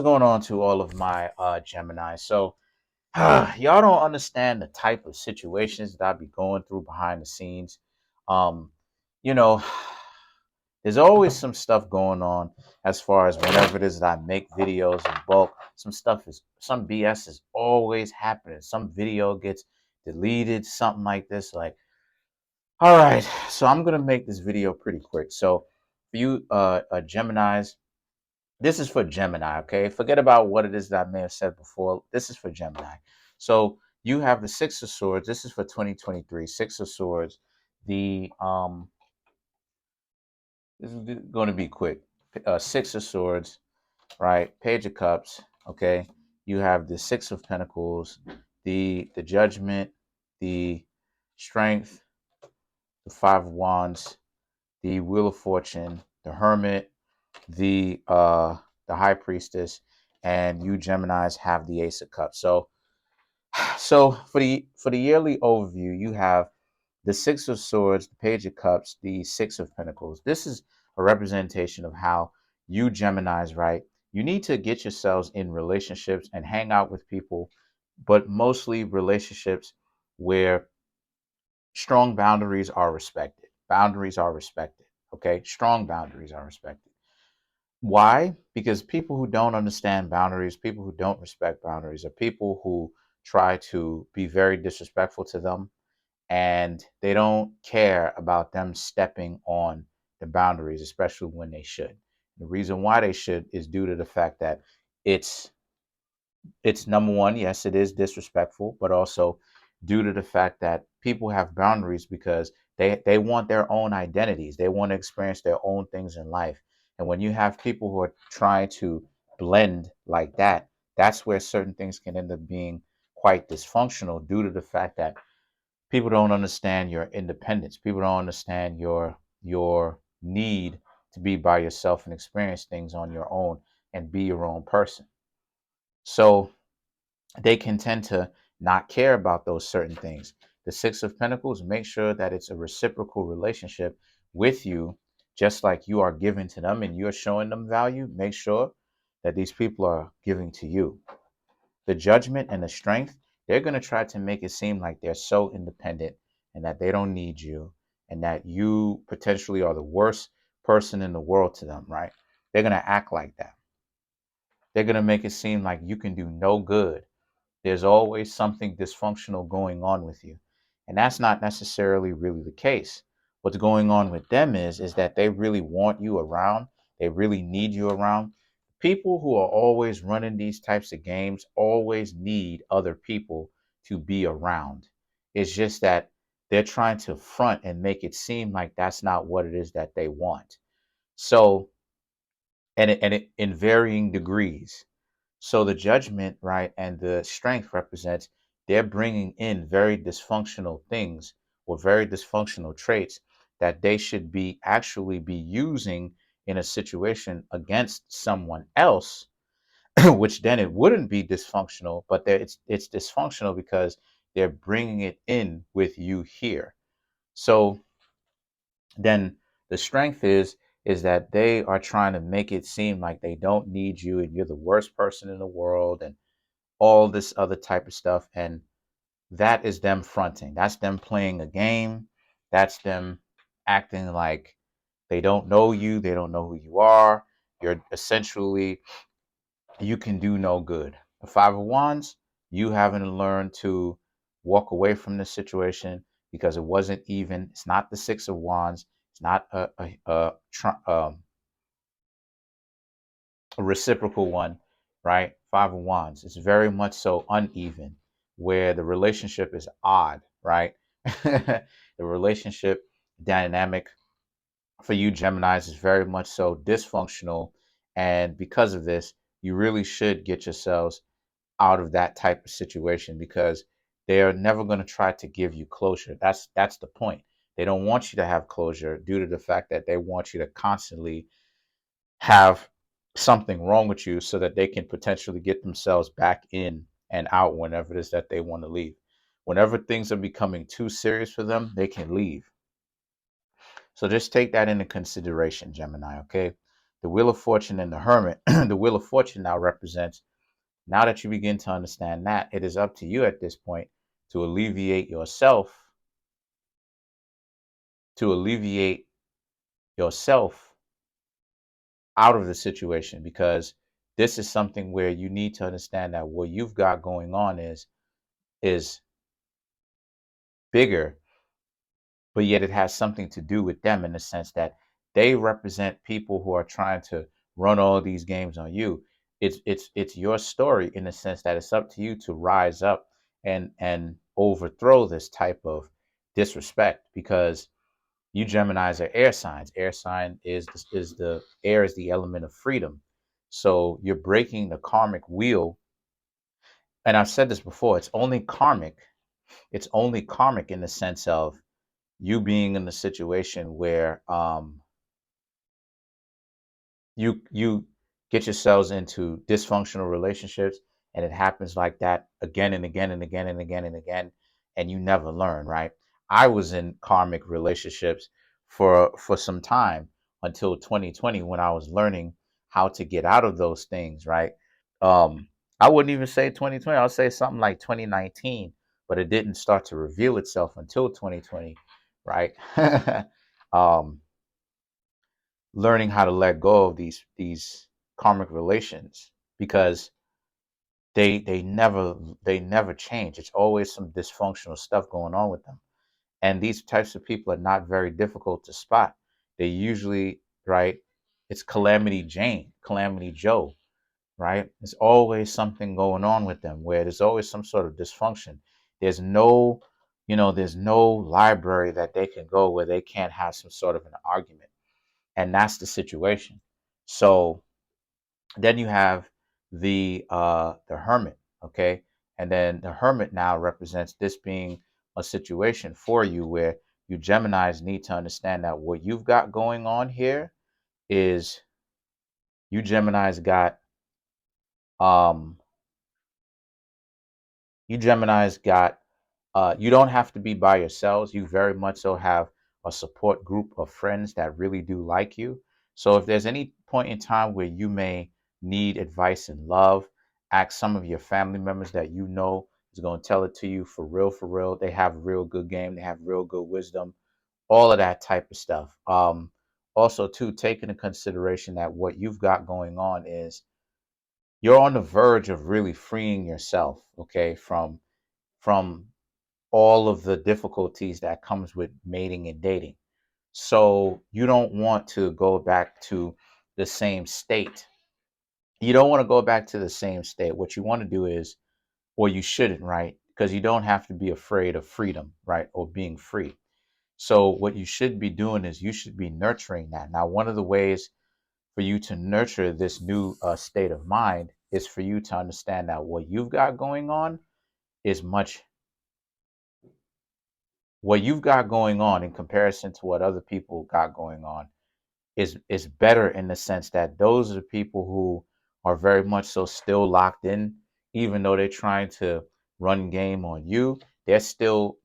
What's going on to all of my Gemini? So y'all don't understand the type of situations that I be going through behind the scenes. Um, you know, there's always some stuff going on as far as whenever it is that I make videos in bulk. Some BS is always happening. Some video gets deleted, something like this. Like, all right, so I'm gonna make this video pretty quick. So for you Geminis, this is for Gemini, okay? Forget about what it is that I may have said before. This is for Gemini. So you have the Six of Swords. This is for 2023. Six of Swords. The This is going to be quick. Six of Swords, right? Page of Cups, okay? You have the Six of Pentacles, the Judgment, the Strength, the Five of Wands, the Wheel of Fortune, the Hermit, the High Priestess, and you Geminis have the Ace of Cups. So for the yearly overview, you have the Six of Swords, the Page of Cups, the Six of Pentacles. This is a representation of how you Geminis, right? You need to get yourselves in relationships and hang out with people, but mostly relationships where strong boundaries are respected. Boundaries are respected. Okay, strong boundaries are respected. Why? Because people who don't understand boundaries, people who don't respect boundaries, are people who try to be very disrespectful to them, and they don't care about them stepping on the boundaries, especially when they should. The reason why they should is due to the fact that it's it's number one, yes, it is disrespectful, but also due to the fact that people have boundaries because they want their own identities. They want to experience their own things in life. And when you have people who are trying to blend like that, that's where certain things can end up being quite dysfunctional due to the fact that people don't understand your independence. People don't understand your need to be by yourself and experience things on your own and be your own person. So they can tend to not care about those certain things. The Six of Pentacles, make sure that it's a reciprocal relationship with you, just like you are giving to them and you're showing them value. Make sure that these people are giving to you. The Judgment and the Strength, they're going to try to make it seem like they're so independent and that they don't need you and that you potentially are the worst person in the world to them, right? They're going to act like that. They're going to make it seem like you can do no good. There's always something dysfunctional going on with you. And that's not necessarily really the case. What's going on with them is that they really want you around. They really need you around. People who are always running these types of games always need other people to be around. It's just that they're trying to front and make it seem like that's not what it is that they want. So, and it in varying degrees. So the Judgment, right, and the Strength represents they're bringing in very dysfunctional things or very dysfunctional traits that they should be actually be using in a situation against someone else, which then it wouldn't be dysfunctional, but it's dysfunctional because they're bringing it in with you here. So then the Strength is that they are trying to make it seem like they don't need you and you're the worst person in the world and all this other type of stuff. And that is them fronting. That's them playing a game. That's them acting like they don't know you. They don't know who you are. You're essentially, you can do no good. The Five of Wands, you having to learn to walk away from this situation because it wasn't even, it's not the Six of Wands. It's not a reciprocal one, right? Five of Wands. It's very much so uneven, where the relationship is odd, right? The relationship dynamic for you Geminis is very much so dysfunctional. And because of this, you really should get yourselves out of that type of situation because they are never going to try to give you closure. That's the point. They don't want you to have closure due to the fact that they want you to constantly have something wrong with you so that they can potentially get themselves back in and out whenever it is that they want to leave. Whenever things are becoming too serious for them, they can leave. So just take that into consideration, Gemini, okay? the Wheel of Fortune and the Hermit. The Wheel of Fortune now represents, now that you begin to understand that, it is up to you at this point to alleviate yourself out of the situation, because this is something where you need to understand that what you've got going on is bigger, but yet it has something to do with them, in the sense that they represent people who are trying to run all these games on you. It's your story, in the sense that it's up to you to rise up and overthrow this type of disrespect, because you Geminis are air signs. Air sign is the air is the element of freedom. So you're breaking the karmic wheel. And I've said this before, it's only karmic. It's only karmic in the sense of you being in the situation where you get yourselves into dysfunctional relationships, and it happens like that again and again and again and again and again, and you never learn, right? I was in karmic relationships for some time, until 2020, when I was learning how to get out of those things, right? um I wouldn't even say 2020, I'll say something like 2019, but it didn't start to reveal itself until 2020, right? um Learning how to let go of these karmic relations, because they never change. It's always some dysfunctional stuff going on with them. And these types of people are not very difficult to spot. They usually, right, it's Calamity Jane, Calamity Joe, right? There's always something going on with them, where there's always some sort of dysfunction. There's no, there's no library that they can go where they can't have some sort of an argument. And that's the situation. So then you have the Hermit, okay? And then the Hermit now represents this being a situation for you where you Geminis need to understand that what you've got going on here is, you Geminis got um you Geminis got you don't have to be by yourselves. You very much so have a support group of friends that really do like you. So if there's any point in time where you may need advice and love, ask some of your family members that you know is going to tell it to you for real, for real. They have real good game. They have real good wisdom, all of that type of stuff. Also, too, take into consideration that what you've got going on is, you're on the verge of really freeing yourself, okay, from all of the difficulties that comes with mating and dating. So you don't want to go back to the same state. You don't want to go back to the same state. What you want to do is, or you shouldn't, right? Because you don't have to be afraid of freedom, right? Or being free. So what you should be doing is, you should be nurturing that. Now, one of the ways for you to nurture this new state of mind is for you to understand that what you've got going on is much what you've got going on in comparison to what other people got going on is better, in the sense that those are the people who are very much so still locked in. Even though they're trying to run game on you, they're still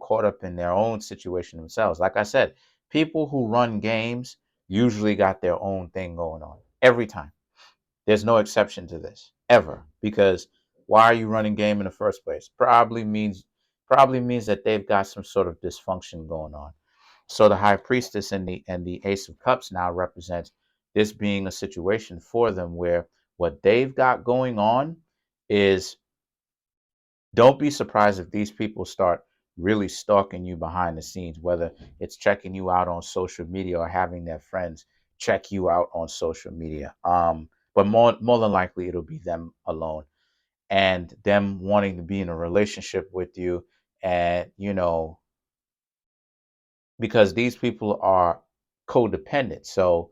caught up in their own situation themselves. Like I said, people who run games usually got their own thing going on every time. There's no exception to this ever, because why are you running game in the first place? Probably means that they've got some sort of dysfunction going on. So the High Priestess and the Ace of Cups now represents this being a situation for them where what they've got going on is, don't be surprised if these people start really stalking you behind the scenes, whether it's checking you out on social media or having their friends check you out on social media. But more than likely, it'll be them alone, and them wanting to be in a relationship with you. And, because these people are codependent. So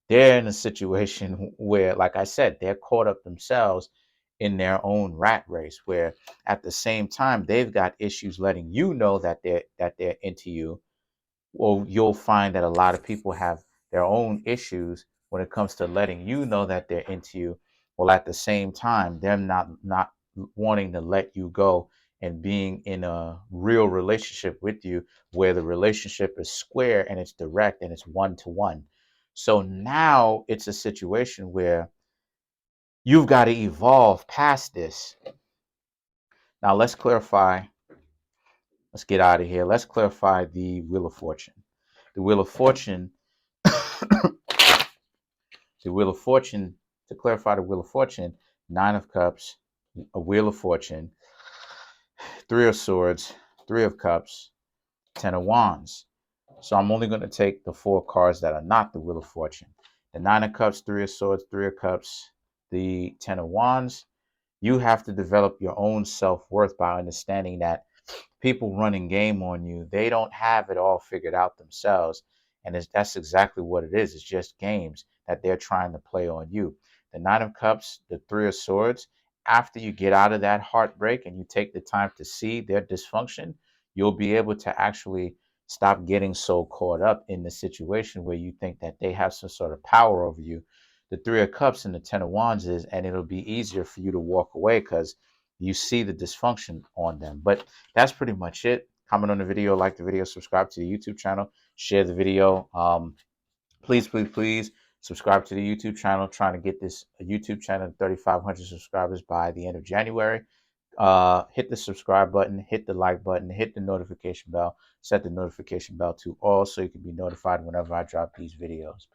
they're in a situation where, like I said, they're caught up themselves in their own rat race, where at the same time they've got issues letting you know that they're into you. Well, you'll find that a lot of people have their own issues when it comes to letting you know that they're into you. Well, at the same time, them not wanting to let you go and being in a real relationship with you, where the relationship is square and it's direct and it's one to one. So now it's a situation where you've got to evolve past this. Now let's clarify. Let's get out of here. Let's clarify the Wheel of Fortune. The Wheel of Fortune, the Wheel of Fortune, to clarify the Wheel of Fortune, Nine of Cups, a Wheel of Fortune, Three of Swords, Three of Cups, Ten of Wands. So I'm only going to take the 4 cards that are not the Wheel of Fortune. The Nine of Cups, Three of Swords, Three of Cups, the Ten of Wands. You have to develop your own self-worth by understanding that people running game on you, they don't have it all figured out themselves. And that's exactly what it is. It's just games that they're trying to play on you. The Nine of Cups, the Three of Swords, after you get out of that heartbreak and you take the time to see their dysfunction, you'll be able to actually stop getting so caught up in the situation where you think that they have some sort of power over you. The Three of Cups and the Ten of Wands is, and it'll be easier for you to walk away because you see the dysfunction on them. But that's pretty much it. Comment on the video, like the video, subscribe to the YouTube channel, share the video. Please subscribe to the YouTube channel. Trying to get this YouTube channel to 3,500 subscribers by the end of January. Hit the subscribe button, hit the like button, hit the notification bell, set the notification bell to all so you can be notified whenever I drop these videos.